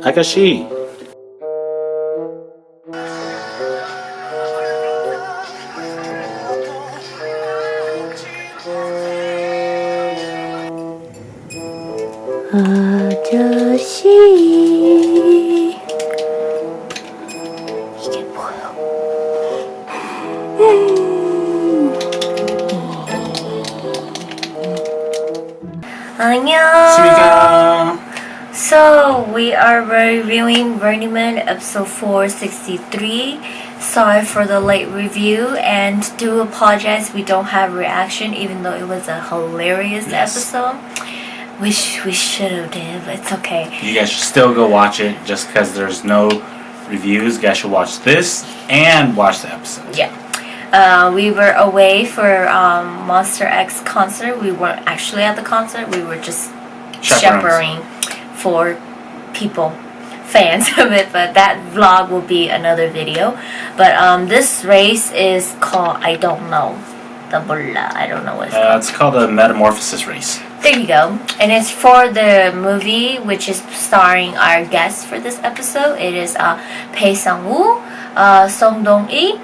Akashi. 아저씨 이게 뭐야? 안녕. Suika. So we are reviewing Burning Man episode 463. Sorry for the late review and do apologize we don't have reaction even though it was a hilarious episode. Wish we should have did, but it's okay. You guys should still go watch it just because there's no reviews. You guys should watch this and watch the episode. Yeah. We were away for Monster X concert. We weren't actually at the concert. We were just chaperoning for people, fans of it. But that vlog will be another video. But this race is called I don't know. I don't know what it's called. It's called the Metamorphosis Race. There you go. And it's for the movie, which is starring our guest for this episode. It is Pae Sang-woo, Song Dong-lee,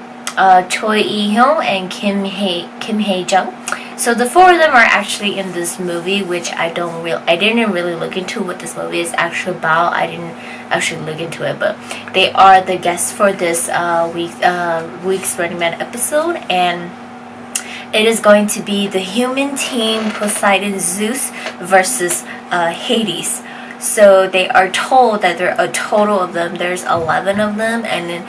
Choi Lee-hyun, and Kim Hae-jung. So the four of them are actually in this movie, which I didn't really look into what this movie is actually about. I didn't actually look into it, but they are the guests for this week's Running Man episode, and it is going to be the human team Poseidon Zeus versus Hades. So they are told that there are a total of them. There's 11 of them, and then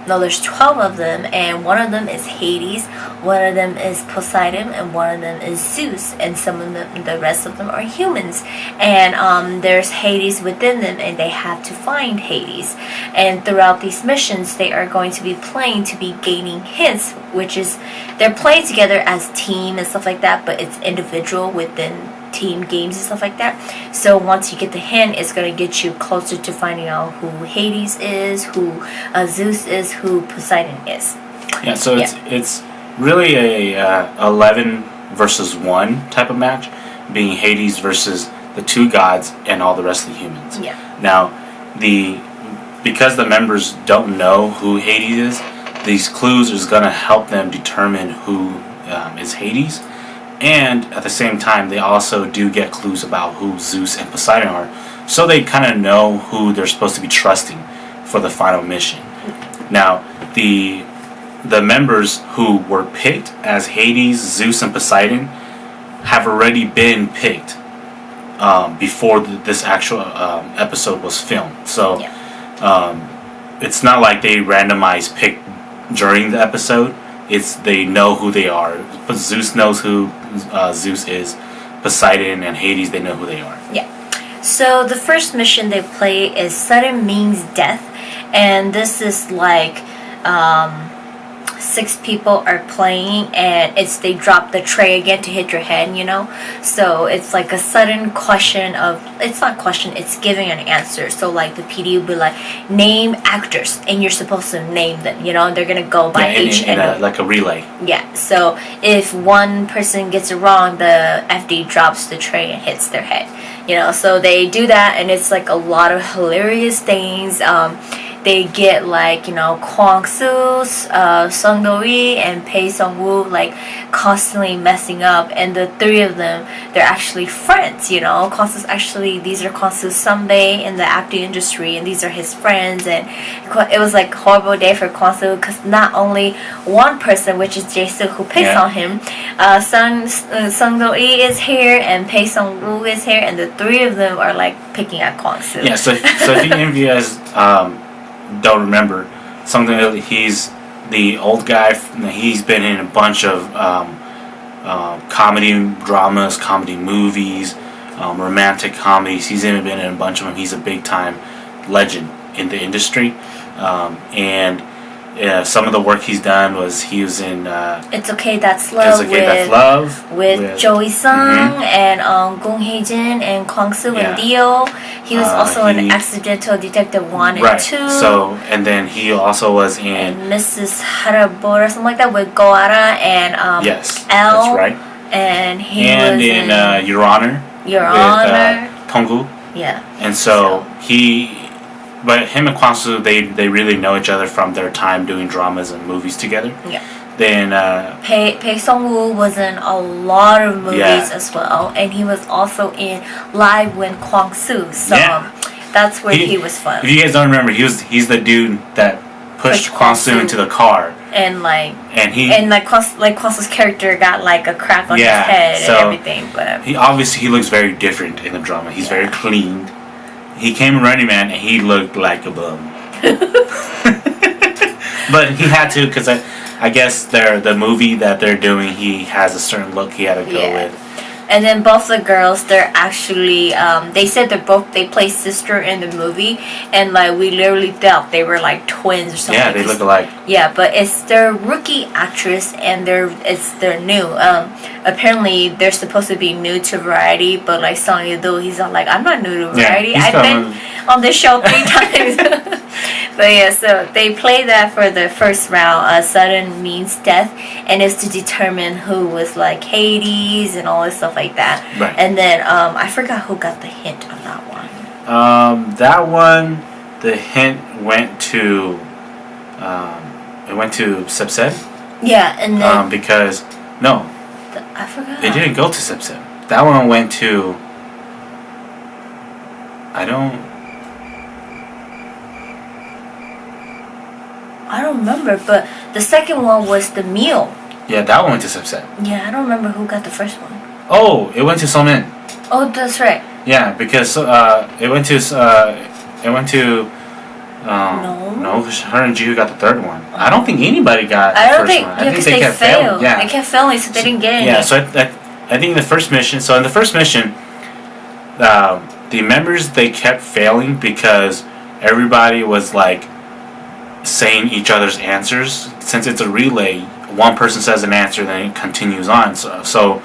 there's 12 of them, and one of them is Hades, one of them is Poseidon, and one of them is Zeus, and some of them, the rest of them are humans. And there's Hades within them, and they have to find Hades. And throughout these missions, they are going to be playing to be gaining hints, which is they're playing together as team and stuff like that, but it's individual within team games and stuff like that. So once you get the hint, it's going to get you closer to finding out who Hades is, who Zeus is, who Poseidon is. Yeah, so it's really a 11 versus 1 type of match, being Hades versus the two gods and all the rest of the humans. Yeah. Now, because the members don't know who Hades is, these clues is going to help them determine who is Hades. And at the same time, they also do get clues about who Zeus and Poseidon are, so they kind of know who they're supposed to be trusting for the final mission. Now, the members who were picked as Hades, Zeus, and Poseidon have already been picked before this actual episode was filmed. So it's not like they randomized pick during the episode. They know who they are. But Zeus knows who Zeus is. Poseidon and Hades, they know who they are. Yeah. So the first mission they play is Sudden Means Death. And this is like 6 people are playing, and they drop the tray again to hit your head, you know. So it's like a sudden question of, it's not question, it's giving an answer. So like the PD will be like, name actors, and you're supposed to name them, you know, and they're gonna go by each like a relay. Yeah. So if one person gets it wrong, the FD drops the tray and hits their head, you know. So they do that, and it's like a lot of hilarious things. They get like, you know, Kwang Soo, Sung Do-lee, and Pae Sang-woo like constantly messing up, and the 3 of them, they're actually friends, you know. These are Kwang Soo's Sunday in the acting industry, and these are his friends, and it was like a horrible day for Kwang Soo because not only one person, which is Jae-soo, who picks on him, Sung Do-lee is here, and Pae Sang-woo is here, and the 3 of them are like picking at Kwang Soo. Yeah, so if you guys don't remember something, he's the old guy. He's been in a bunch of comedy dramas, comedy movies, romantic comedies. He's been in a bunch of them. He's a big time legend in the industry, and some of the work he's done was he was in It's Okay That's Love with Joey Sung and Gong Hae-jin and Kwang Soo and Dio. He was also in Accidental Detective 1 and 2. So, and then he also was in and Mrs. Harabo or something like that with Goara and yes, L. that's right. And he was in Your Honor. Your with, Honor. Tonggu. Yeah. And so he but him and Kwang-soo, they really know each other from their time doing dramas and movies together. Yeah. Then Pae Sung-woo was in a lot of movies as well, and he was also in Live with Kwang-soo. So that's where he was from. If you guys don't remember, he's the dude that pushed Kwang-soo into the car. And like Kwang-soo's character got like a crack on his head and everything. But he looks very different in the drama. He's very clean. He came in Running Man and he looked like a bum. But he had to, because I guess the movie that they're doing, he has a certain look he had to go with. And then both the girls, they're actually, they said they play sister in the movie, and like we literally thought they were like twins or something. Yeah, they look alike. Yeah, but it's their rookie actress, and they're new. Apparently they're supposed to be new to Variety, but like Song Ye-do, he's not like, I'm not new to Variety. I've been on this show 3 times. But yeah, so they play that for the first round. Sudden means death, and it's to determine who was like Hades and all this stuff like that. Right. And then I forgot who got the hint on that one. That one, the hint went to Subset. Yeah, and then because no, I forgot. it didn't go to Subset. That one went to I don't remember, but the second one was the meal. Yeah, that one went to Subset. Yeah, I don't remember who got the first one. Oh, it went to Somin. Oh, that's right. Yeah, because it went to no, her and Jihu got the third one. I don't think anybody got the first one. I think they kept failing. Yeah, they kept failing, so they didn't get any. Yeah, so I think the first mission. So in the first mission, the members, they kept failing because everybody was like saying each other's answers. Since it's a relay, one person says an answer, then it continues on. So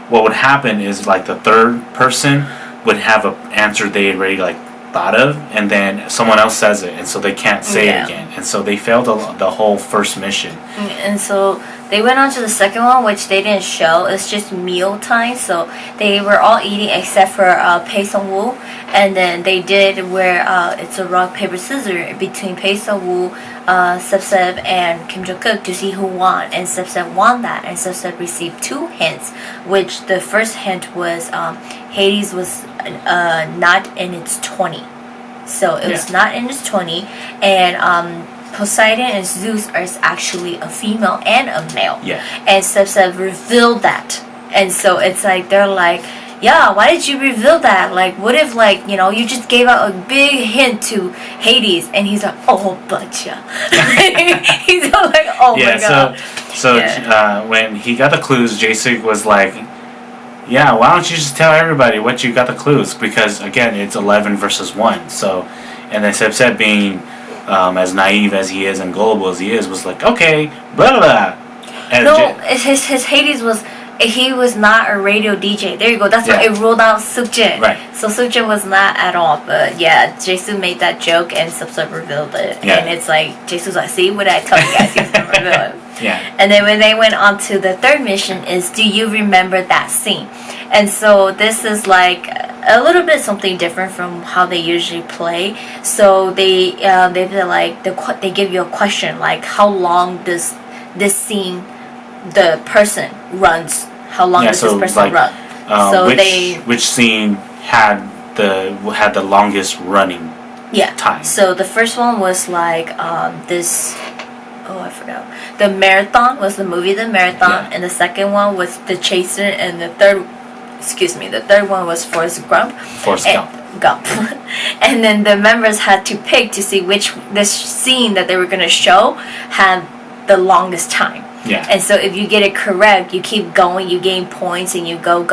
what would happen is like the third person would have an answer they already like thought of, and then someone else says it, and so they can't say it again, and so they failed the whole first mission. And so they went on to the second one, which they didn't show. It's just meal time, so they were all eating except for Pae Sung-woo, and then they did where it's a rock paper scissors between Pae Sung-woo, Subsep, and Kim Jong-kook to see who won, and Subsep won that, and Subsep received 2 hints, which the first hint was Hades was not in its 20, so it was not in its 20, and Poseidon and Zeus are actually a female and a male. Yeah. And Subsep revealed that. And so it's like, they're like, yeah, why did you reveal that? Like, what if, like, you just gave out a big hint to Hades? And he's like, oh, butcha. He's all like, oh my god. So when he got the clues, Jason was like, yeah, why don't you just tell everybody what you got the clues? Because, again, it's 11 versus 1. So, and then Subset being as naive as he is and gullible as he is, was like, okay, blah blah blah. And his Hades was, he was not a radio DJ. There you go. That's why it ruled out Sukjin. Right. So Sukjin was not at all. But yeah, Jasu made that joke and Subsep revealed it. Yeah. And it's like, Jasu's like, see what I told you guys, he's gonna reveal it. Yeah. And then when they went on to the third mission is, do you remember that scene? And so this is like a little bit something different from how they usually play. So they give you a question like, how long does this scene the person runs? How long does this person run? So which scene had the longest running time? So the first one was like this. Oh, I forgot. The Marathon was the movie The Marathon, and the second one was The Chaser, and the third one was Forrest Gump. And then the members had to pick to see which this scene that they were gonna show had the longest time. Yeah. And so if you get it correct, you keep going, you gain points, and you go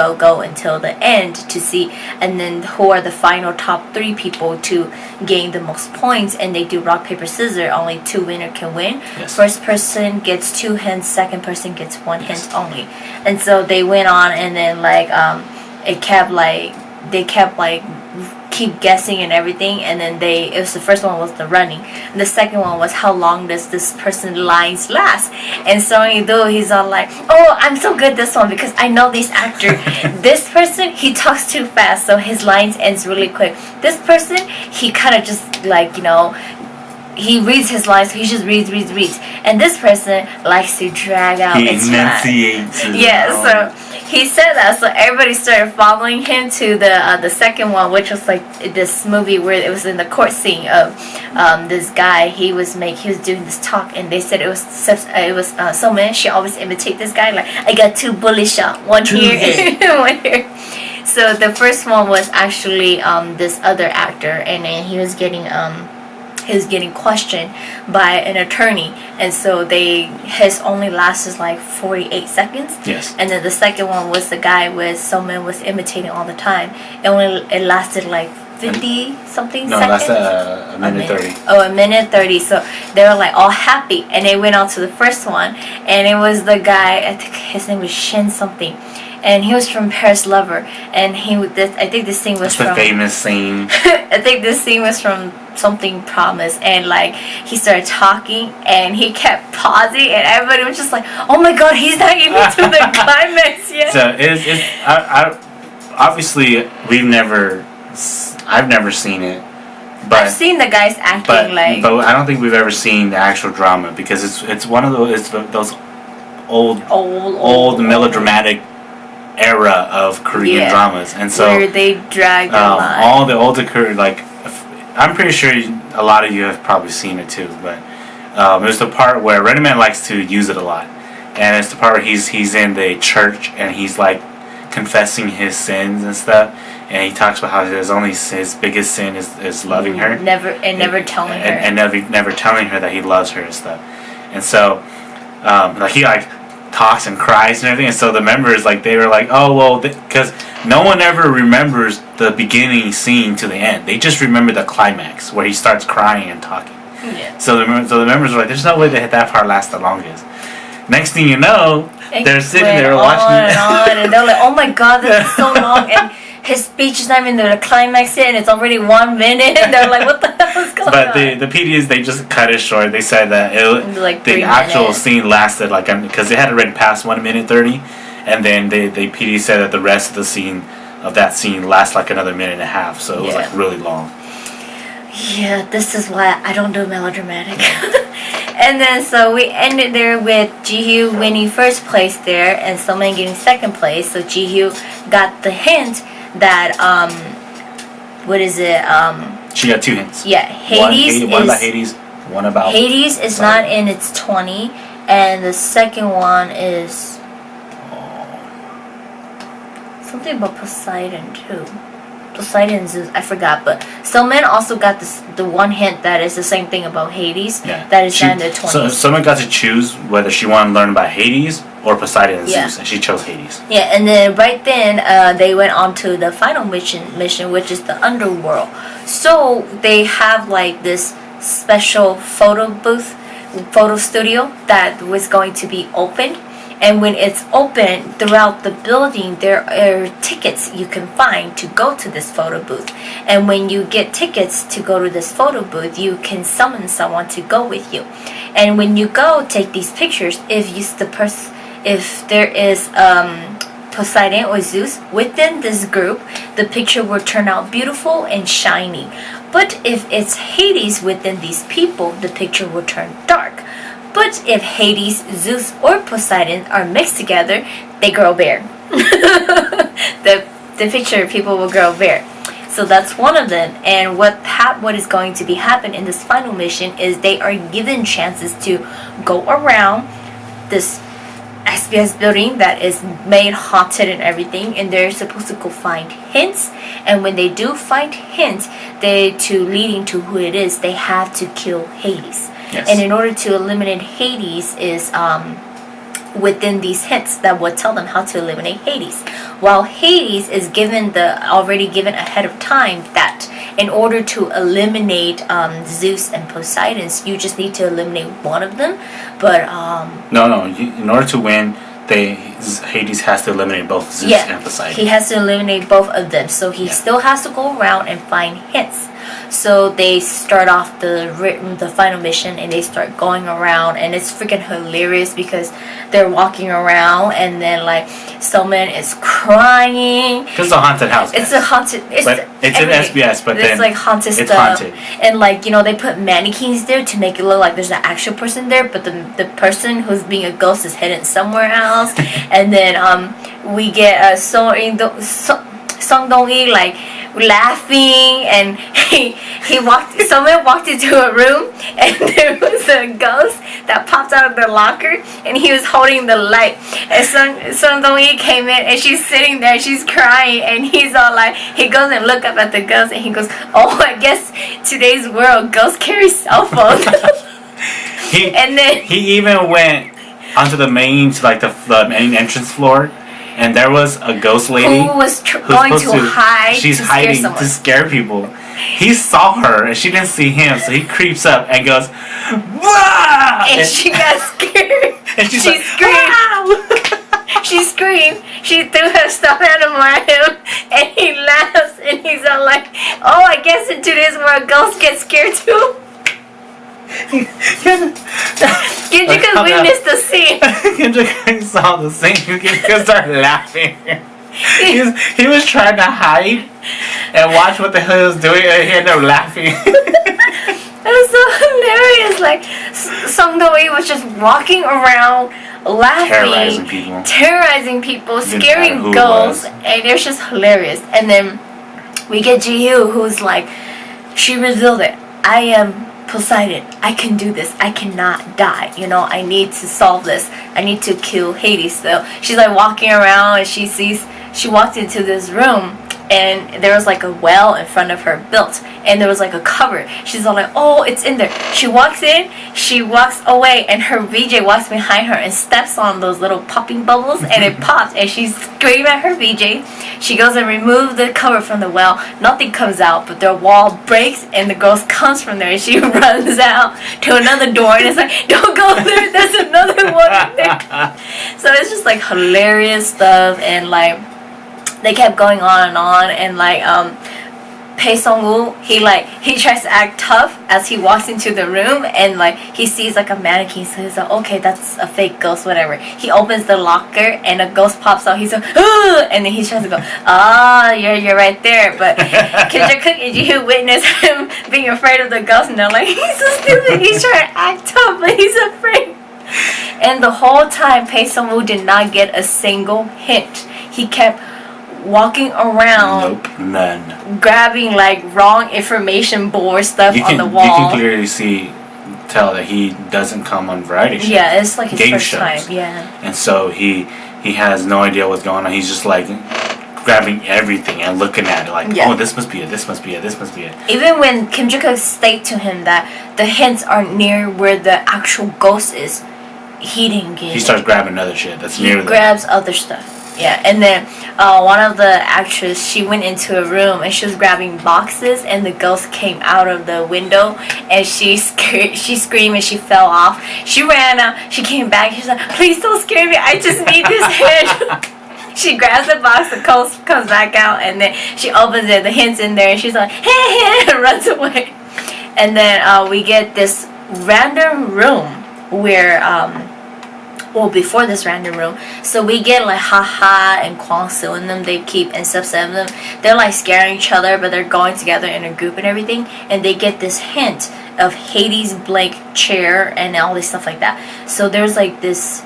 until the end to see, and then who are the final top 3 people to gain the most points, and they do rock, paper, scissors, only 2 winners can win. Yes. First person gets 2 hints, second person gets 1 hint only. And so they went on, and then like they kept keep guessing and everything, and then it was the first one was the running, and the second one was how long does this person's lines last. And so he's all like, oh, I'm so good this one because I know this actor. This person, he talks too fast, so his lines ends really quick. This person, he kind of just like, he reads his lines, so he just reads. And this person likes to drag out his enunciates. Yeah, so he said that, so everybody started following him to the second one, which was like this movie where it was in the court scene of this guy. He was doing this talk, and they said it was Soman. She always imitate this guy, like, I got two bullet shot, one here, one here. So the first one was actually this other actor, and then he was getting questioned by an attorney, and so his only lasted like 48 seconds. Yes. And then the second one was the guy with someone was imitating all the time. It lasted like 50 something no, seconds. No, that's a minute 30. Oh, a minute 30. So they were like all happy, and they went on to the first one, and it was the guy, I think his name was Shin something. And he was from Paris Lover, and I think this scene was from the famous scene. I think this scene was from Something Promise, and like he started talking, and he kept pausing, and everybody was just like, "Oh my God, he's not even to the climax yet." So obviously I've never seen it, but I've seen the guys acting but I don't think we've ever seen the actual drama, because it's one of those old melodramatic era of Korean dramas, and so where they drag their line. all the older Korean, like, I'm pretty sure a lot of you have probably seen it too, but there's the part where Running Man likes to use it a lot, and it's the part where he's in the church and he's like confessing his sins and stuff, and he talks about how his biggest sin is loving her, never telling her, and never telling her that he loves her and stuff, and so he like talks and cries and everything, and so the members, like, they were like, oh well, because no one ever remembers the beginning scene to the end. They just remember the climax where he starts crying and talking. Yeah. So the members were like, there's no way that part lasts the longest. Next thing you know, they're sitting there watching and they're like, oh my God, this is so long, and his speech is not even the climax yet, and it's already 1 minute, and they're like, what the hell is going on? But the PDs, they just cut it short. They said that the actual scene lasted because they had already passed 1 minute 30, and then the PD said that the rest of that scene lasts like another minute and a half, so it was like really long. Yeah, this is why I don't do melodramatic. And then so we ended there with Jihyo winning first place there, and Soman getting second place. So Jihyo got the hint that what is it? She got 2 hints. Yeah, Hades. One about Hades. One about Hades is not in its 20, and the second one is something about Poseidon too. Poseidon, Zeus, I forgot, but Soman also got the one hint that is the same thing about Hades. Yeah. That is in the 20s. So someone got to choose whether she wanted to learn about Hades or Poseidon and Zeus, and she chose Hades. Yeah, and then right then they went on to the final mission, which is the underworld. So they have like this special photo studio that was going to be opened. And when it's open throughout the building, there are tickets you can find to go to this photo booth. And when you get tickets to go to this photo booth, you can summon someone to go with you. And when you go take these pictures, if there is Poseidon or Zeus within this group, the picture will turn out beautiful and shiny. But if it's Hades within these people, the picture will turn dark. But if Hades, Zeus, or Poseidon are mixed together, they grow bare. the picture people will grow bare. So that's one of them. And what is going to be happen in this final mission is they are given chances to go around this SBS building that is made haunted and everything, and they're supposed to go find hints. And when they do find hints, leading to who it is, they have to kill Hades. Yes. And in order to eliminate Hades is within these hints that would tell them how to eliminate Hades. While Hades is already given ahead of time that in order to eliminate Zeus and Poseidon, you just need to eliminate one of them. But no. In order to win, Hades has to eliminate both Zeus and Poseidon. He has to eliminate both of them, so he still has to go around and find hints. So they start off the final mission, and they start going around, and it's freaking hilarious because they're walking around, and then like someone is crying. It's a haunted house. Guys. It's a haunted. It's an SBS, but it's like haunted it's stuff. Haunted. And like they put mannequins there to make it look like there's an actual person there, but the person who's being a ghost is hidden somewhere else. And then we get Song Dong-yi like laughing, and someone walked into a room, and there was a ghost that popped out of the locker, and he was holding the light, and Song Dong-yi came in, and she's sitting there, she's crying, and he's all like, he goes and look up at the ghost, and he goes, oh, I guess today's world ghosts carry cell phones. And then he even went onto the main main entrance floor, and there was a ghost lady who was going to hide. She's to hiding scare to scare people. He saw her, and she didn't see him, so he creeps up and goes, "Wah!" And she got scared. And she screamed. She screamed. She threw her stuffed animal at him, and he laughs, and he's all like, "Oh, I guess in today's world, ghosts get scared too." Kendrick witnessed the scene. Kendrick saw the scene. Kendrick started laughing. He was trying to hide and watch what the hell he was doing, and he ended up laughing. It was so hilarious. Like Song Do-yi was just walking around, laughing, terrorizing people, scaring ghosts, and it was just hilarious. And then we get Ji-hyo, who's like, she revealed it. I am Poseidon. I can do this. I cannot die. I need to solve this. I need to kill Hades. So she's like walking around, and she walked into this room, and there was like a well in front of her built, and there was like a cupboard. She's all like, oh, it's in there. She walks in, she walks away, and her VJ walks behind her and steps on those little popping bubbles, and it pops, and she screams at her VJ. She goes and removes the cover from the well. Nothing comes out, but their wall breaks, and the ghost comes from there, and she runs out to another door, and it's like, don't go there, there's another one in there. So it's just like hilarious stuff, and like they kept going on, and like Pae Sung-woo, he tries to act tough as he walks into the room, and like he sees like a mannequin, so he's like, okay, that's a fake ghost, whatever. He opens the locker, and a ghost pops out. He's like, ugh! And then he tries to go, you're right there. But Kim Jong-kook and Ji-hyo witness him being afraid of the ghost, and they're like, he's so stupid. He's trying to act tough, but he's afraid. And the whole time, Pae Sung-woo did not get a single hint. He kept walking around, none, grabbing like wrong information board stuff on the wall. You can clearly tell that he doesn't come on variety shows. Yeah, it's like his first shows. time. Yeah. And so he has no idea what's going on. He's just like grabbing everything and looking at it like, oh, this must be it, this must be it, this must be it. Even when Kim Jong-kook stated to him that the hints are near where the actual ghost is, he didn't get it. He starts grabbing other shit that's near there. He grabs other stuff. Yeah, and then one of the actors, she went into a room, and she was grabbing boxes, and the ghost came out of the window, and she screamed, and she fell off. She ran out, she came back, she's like, please don't scare me, I just need this head. She grabs the box, the ghost comes back out, and then she opens it, the hint's in there, and she's like, hey, and runs away. And then we get this random room where before this random room, so we get like Haha and Kwang Soo and them, they keep, and subset of them, they're like scaring each other, but they're going together in a group and everything, and they get this hint of Hades' blank chair and all this stuff like that. So there's like this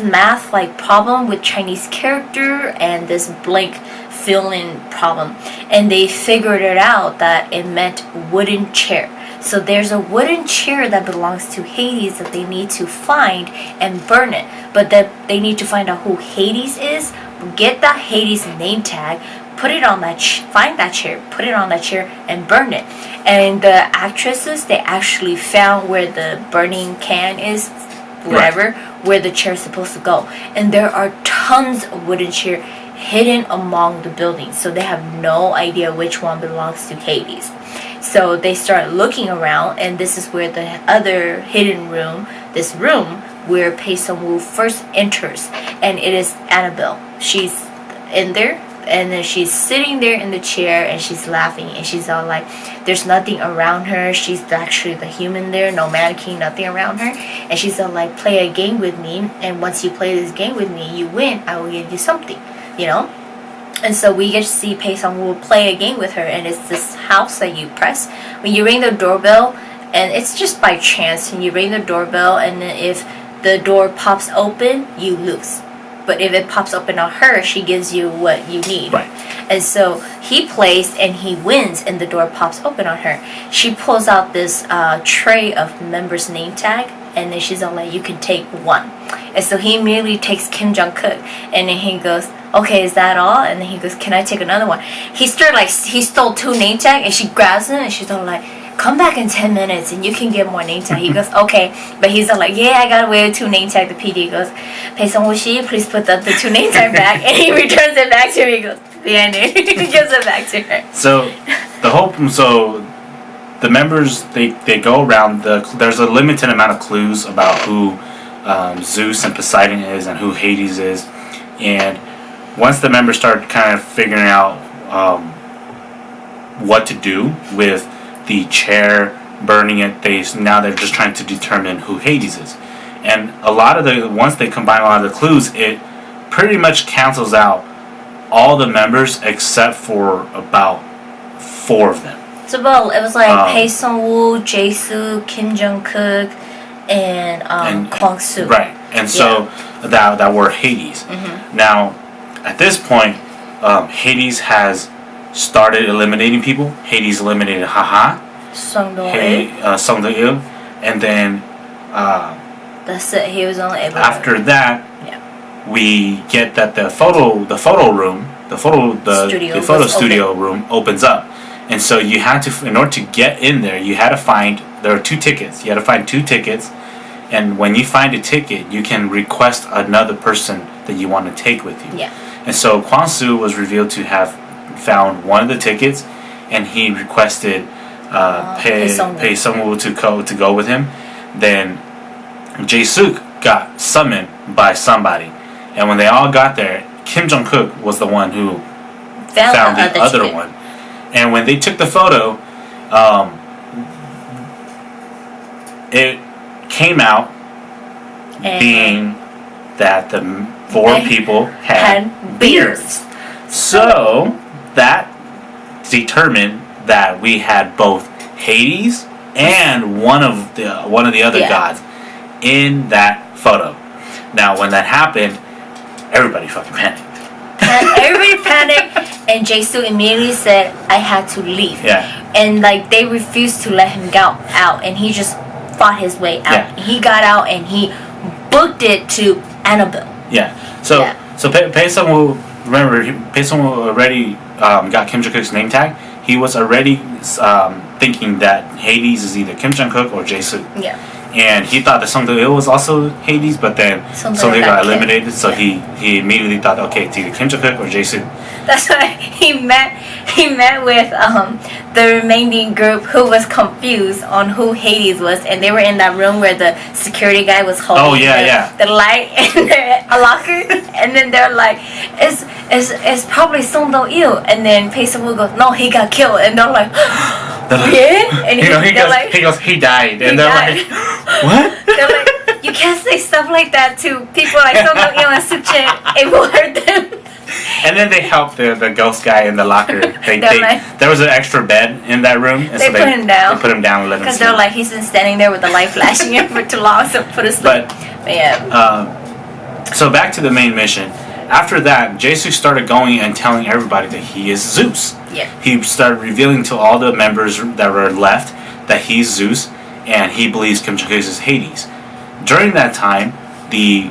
math like problem with Chinese character and this blank fill-in problem, and they figured it out that it meant wooden chair. So there's a wooden chair that belongs to Hades that they need to find and burn it. But that they need to find out who Hades is, get that Hades name tag, put it on that find that chair, put it on that chair, and burn it. And the actresses, they actually found where the burning can is, wherever, where the chair is supposed to go. And there are tons of wooden chair hidden among the buildings, so they have no idea which one belongs to Hades. So they start looking around, and this is where the other hidden room, this room where Pei Sung-woo first enters, and it is Annabelle. She's in there, and then she's sitting there in the chair, and she's laughing, and she's all like, there's nothing around her. She's actually the human there, no mannequin, nothing around her, and she's all like, play a game with me, and once you play this game with me, you win. I will give you something, you know. And so we get to see Pei Sung-woo play a game with her, and it's this house that you press when you ring the doorbell, and it's just by chance. And you ring the doorbell, and then if the door pops open, you lose. But if it pops open on her, she gives you what you need. Right. And so he plays and he wins, and the door pops open on her. She pulls out this tray of members' name tag, and then she's all like, you can take one. And so he immediately takes Kim Jong-kook, and then he goes, okay, is that all? And then he goes, can I take another one? He stole 2 name tag, and she grabs him, and she's all like, come back in 10 minutes and you can get more name tag. He goes, okay. But he's all like, yeah, I got away with 2 name tag. The PD goes, Pei Sung-woo, please put the 2 name tag back. And he returns it back to her. He goes, yeah, he gives it back to her. So the members, they go around, there's a limited amount of clues about who Zeus and Poseidon is and who Hades is. And once the members start kind of figuring out what to do with the chair, burning it, they're just trying to determine who Hades is. And once they combine a lot of the clues, it pretty much cancels out all the members except for about 4 of them. It was like Pei Sung-woo, Jae-soo, Kim Jong-kook, and Kwang-soo. Right. And so that were Hades. Mm-hmm. Now, at this point, Hades has started eliminating people. Hades eliminated Haha, Song Dong-il. Song Dong-il, and then That's it. He was only able. After that, we get that the photo studio room opens up, and so you had to, in order to get in there, you had to find, there are 2 tickets. You had to find 2 tickets, and when you find a ticket, you can request another person that you want to take with you. Yeah. And so Kwang-soo was revealed to have found one of the tickets, and he requested Pei Sung-woo to go with him. Then Jae-suk got summoned by somebody, and when they all got there, Kim Jong-kook was the one who found the other one. And when they took the photo, it came out being that the 4 people had beards. So that determined that we had both Hades and one of the other gods in that photo. Now, when that happened, everybody fucking panicked. Everybody panicked, and Jae-soo immediately said, I had to leave. Yeah. And like they refused to let him go out, and he just fought his way out. Yeah. He got out and he booked it to Annabelle. Yeah. So Pei Sung-woo, remember, Pei Sung-woo already got Kim Jong-kook's name tag. He was already thinking that Hades is either Kim Jong-kook or Jae-soo. Yeah. And he thought that Song Do-il was also Hades, but then Song Do-il got eliminated, so he immediately thought, okay, it's either Kim Jong-kook or Jae-soo. That's why he met with the remaining group who was confused on who Hades was, and they were in that room where the security guy was holding the light in a locker, and then they're like, it's probably Song Do-il, and then Pei Sung-woo goes, no, he got killed, and they're like, yeah, and he goes, he died, and they're like, what? They're like, you can't say stuff like that to people like Song Do-il and Suchin. It will hurt them. And then they helped the ghost guy in the locker. There was an extra bed in that room, and they put him down. They put him down and let him sleep. Because they're like, he's been standing there with the light flashing him for too long, so put him sleep. But yeah. So back to the main mission. After that, Jae-suk started going and telling everybody that he is Zeus. Yeah. He started revealing to all the members that were left that he's Zeus, and he believes Kim Jong-kook is Hades. During that time, the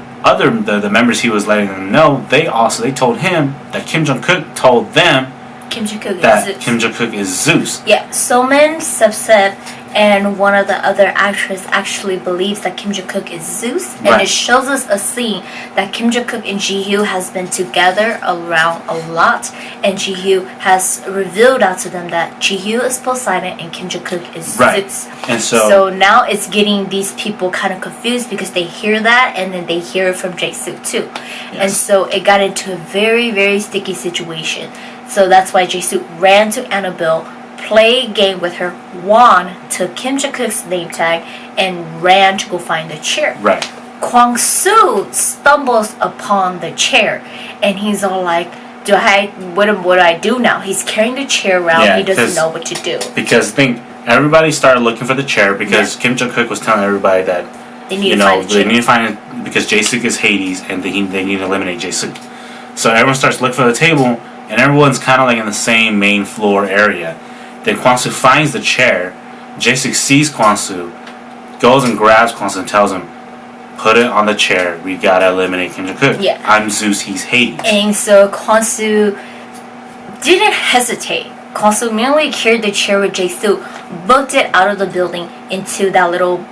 members he was letting them know, they told him that Kim Jong-kook told them Kim Jong-kook that Kim Jong-kook is Zeus. Yeah, Soman, Subset, and one of the other actors actually believes that Kim Jong-kook is Zeus, and Right. it shows us a scene that Kim Jong-kook and Ji-hyo has been together around a lot, and Ji-hyo has revealed out to them that Ji-hyo is Poseidon and Kim Jong-kook is Right. Zeus. And So now it's getting these people kind of confused because they hear that and then they hear it from Jae-suk too. And Yes. so it got into a very, very sticky situation. So that's why Jae-suk ran to Annabelle, played a game with her, won, took Kim Jong-kook's name tag, and ran to go find the chair. right. Kwang-soo stumbles upon the chair, and he's all like, what do I do now? He's carrying the chair around. Yeah, he doesn't 'cause- know what to do. Because I think everybody started looking for the chair because Kim Jong-kook was telling everybody that They need to find the they chair. need to find it because Jae-suk is Hades and they need to eliminate Jae-suk. So everyone starts looking for the table and everyone's kind of like in the same main floor area. Then Kwang-soo finds the chair. Jae-suk sees Kwang-soo, goes and grabs Kwang-soo and tells him, "Put it on the chair. We gotta eliminate Kim Jong-kook. Yeah. I'm Zeus. He's Hades." And so Kwang-soo didn't hestate. Kwang-soo merely carried the chair with Jae-suk, booked it out of the building into that little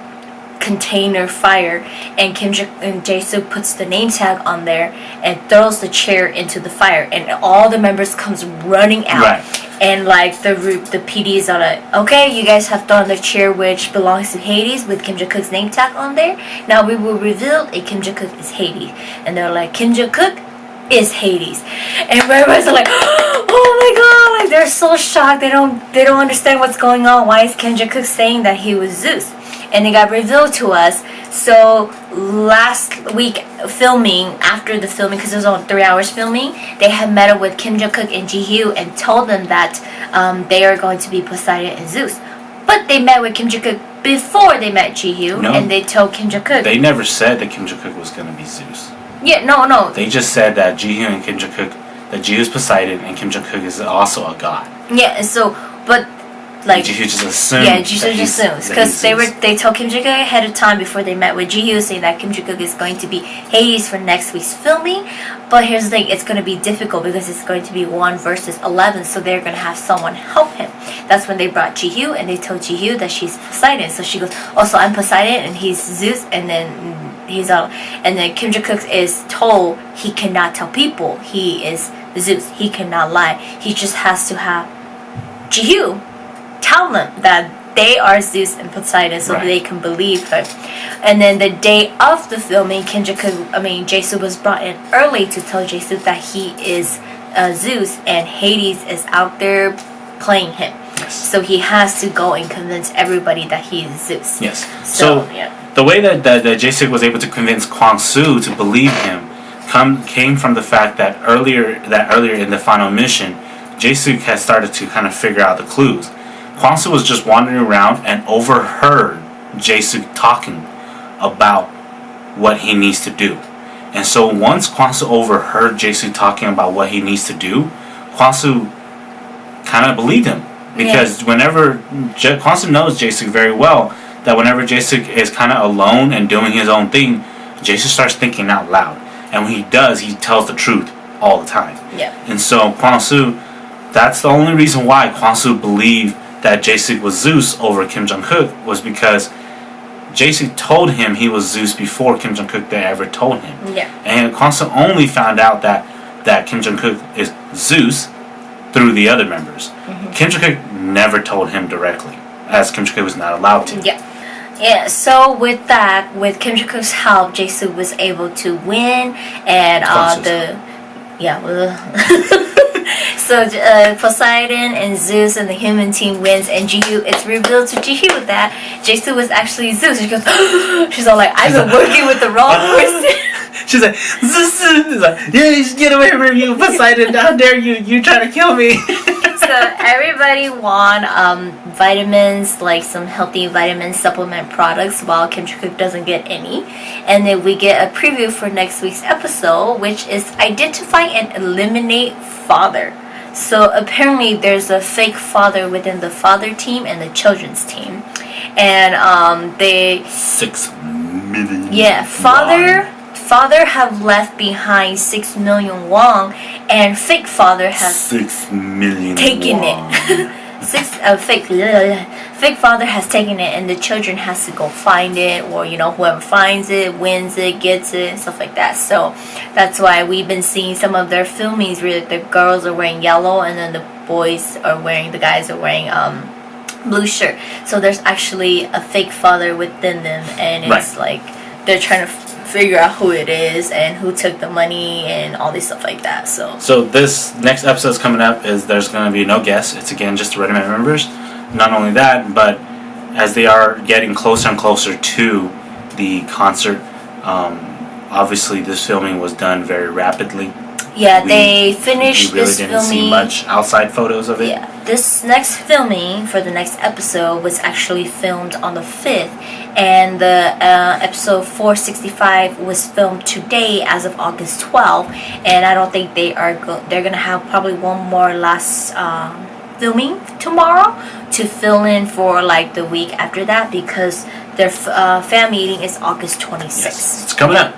container fire, and Jae-suk puts the name tag on there and throws the chair into the fire, and all the members comes running out. Right. And like the PDs are like, okay, you guys have thrown the chair which belongs to Hades with Kim Jong-kook's name tag on there. Now we will reveal a Kim Jong-kook is Hades, and they're like, Kim Jong-kook is Hades, and everybody's like, oh my god, like they're so shocked. They don't understand what's going on. Why is Kim Jong-kook saying that he was Zeus? And it got revealed to us. So last week filming, after the filming, because it was on 3 hours filming, they had met up with Kim Jong-kook and Ji-hyo and told them that they are going to be Poseidon and Zeus. But they met with Kim Jong-kook before they met Ji-hyo, No. and they told Kim Jong-kook. They never said that Kim Jong-kook was gonna be Zeus. Yeah, no. They just said that Ji-hyo and Kim Jong-kook, that Ji-hyo is Poseidon and Kim Jong-kook is also a god. Yeah, and so, but like, Ji-hyo just assumed. yeah, Ji-hyo just assumes that because he's they told Kim Jong-kook ahead of time before they met with Ji-hyo, saying that Kim Jong-kook is going to be Hades for next week's filming. But here's the thing, it's going to be difficult because it's going to be 1 versus 11, so they're going to have someone help him. That's when they brought Ji-hyo, and they told Ji-hyo that she's Poseidon. So she goes, oh, so I'm Poseidon and he's Zeus, and then he's all, and then Kim Jong-kook is told he cannot tell people he is Zeus. He cannot lie. He just has to have Ji-hyo tell them that they are Zeus and Poseidon, so Right. that they can believe her. And then the day of the filming, Jae-suk was brought in early to tell Jae-suk that he is Zeus and Hades is out there playing him. Yes. So he has to go and convince everybody that he is Zeus. Yes. So, So yeah. the way that Jae-suk was able to convince Kwang-soo to believe him came from the fact that earlier in the final mission, Jae-suk had started to kind of figure out the clues. Kwang-soo was just wandering around and overheard Jae-suk talking about what he needs to do. And so once Kwang-soo overheard Jae-suk talking about what he needs to do, Kwang-soo kind of believed him. Because whenever Kwang-soo knows Jae-suk very well, that whenever Jae-suk is kind of alone and doing his own thing, Jae-suk starts thinking out loud. And when he does, he tells the truth all the time. Yeah. And so Kwang-soo, that's the only reason why Kwang-soo believed that Jae-suk was Zeus over Kim Jong-kook, was because Jae-suk told him he was Zeus before Kim Jong-kook ever told him. Yeah. And Kwang-soo only found out that Kim Jong-kook is Zeus through the other members. Kim Jong-kook never told him directly, as Kim Jong-kook was not allowed to. Yeah. Yeah, so with that, with Kim Jong-kook's help, Jae-suk was able to win, and so Poseidon and Zeus and the human team wins, and Ji-hyo, it's revealed to Ji-hyo that Jae-suk was actually Zeus. She goes, she's all like, I've been working with the wrong person. She's like, Zeus. He's like, yeah, you should get away from you, Poseidon. How dare you try to kill me? So everybody won vitamins, like some healthy vitamin supplement products, while Kim Jong-kook doesn't get any. And then we get a preview for next week's episode, which is identify and eliminate father. So apparently there's a fake father within the father team and the children's team. And they 6 million. yeah, father have left behind 6 million won, and fake father has 6 million. taken won. it. fake father has taken it, and the children has to go find it, or whoever finds it wins it, gets it, and stuff like that. So that's why we've been seeing some of their filmings where the girls are wearing yellow, and then the guys are wearing blue shirt. So there's actually a fake father within them, and it's like they're trying to figure out who it is and who took the money and all this stuff like that. So this next episode's coming up there's going to be no guests. It's again just the Running Man members. Not only that, but as they are getting closer and closer to the concert, obviously this filming was done very rapidly. Yeah, they finished this filming. We really didn't see much outside photos of it. Yeah, this next filming for the next episode was actually filmed on the 5th, and the episode 465 was filmed today as of August 12th, and I don't think they're gonna have probably one more last filming tomorrow to fill in for like the week after that, because their fan meeting is August 26th. Yes, it's coming up.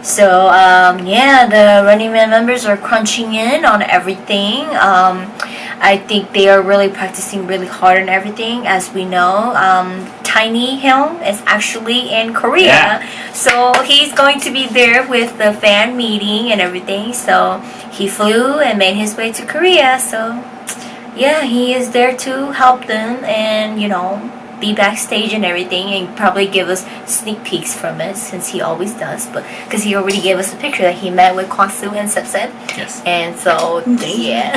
So the Running Man members are crunching in on everything. I think they are really practicing really hard on everything. As we know, Tiny Hyun is actually in Korea, so he's going to be there with the fan meeting and everything. So he flew and made his way to Korea. So yeah, he is there to help them and be backstage and everything, and probably give us sneak peeks from it, since he always does, but because he already gave us a picture that he met with Kwon-soo and Sepset. Yes. And so yeah.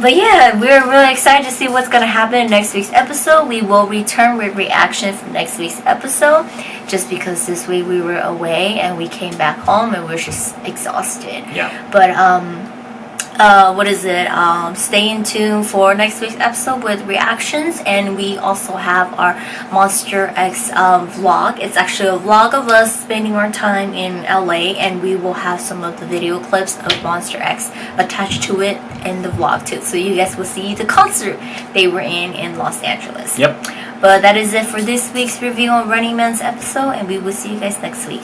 But yeah, we're really excited to see what's gonna happen in next week's episode. We will return with reaction from next week's episode, just because this week we were away and we came back home and we were just exhausted. Yeah. But stay in tune for next week's episode with reactions, and we also have our Monster X vlog. It's actually a vlog of us spending our time in LA, and we will have some of the video clips of Monster X attached to it in the vlog too, so you guys will see the concert they were in Los Angeles. Yep. But that is it for this week's review on Running Man's episode, and we will see you guys next week.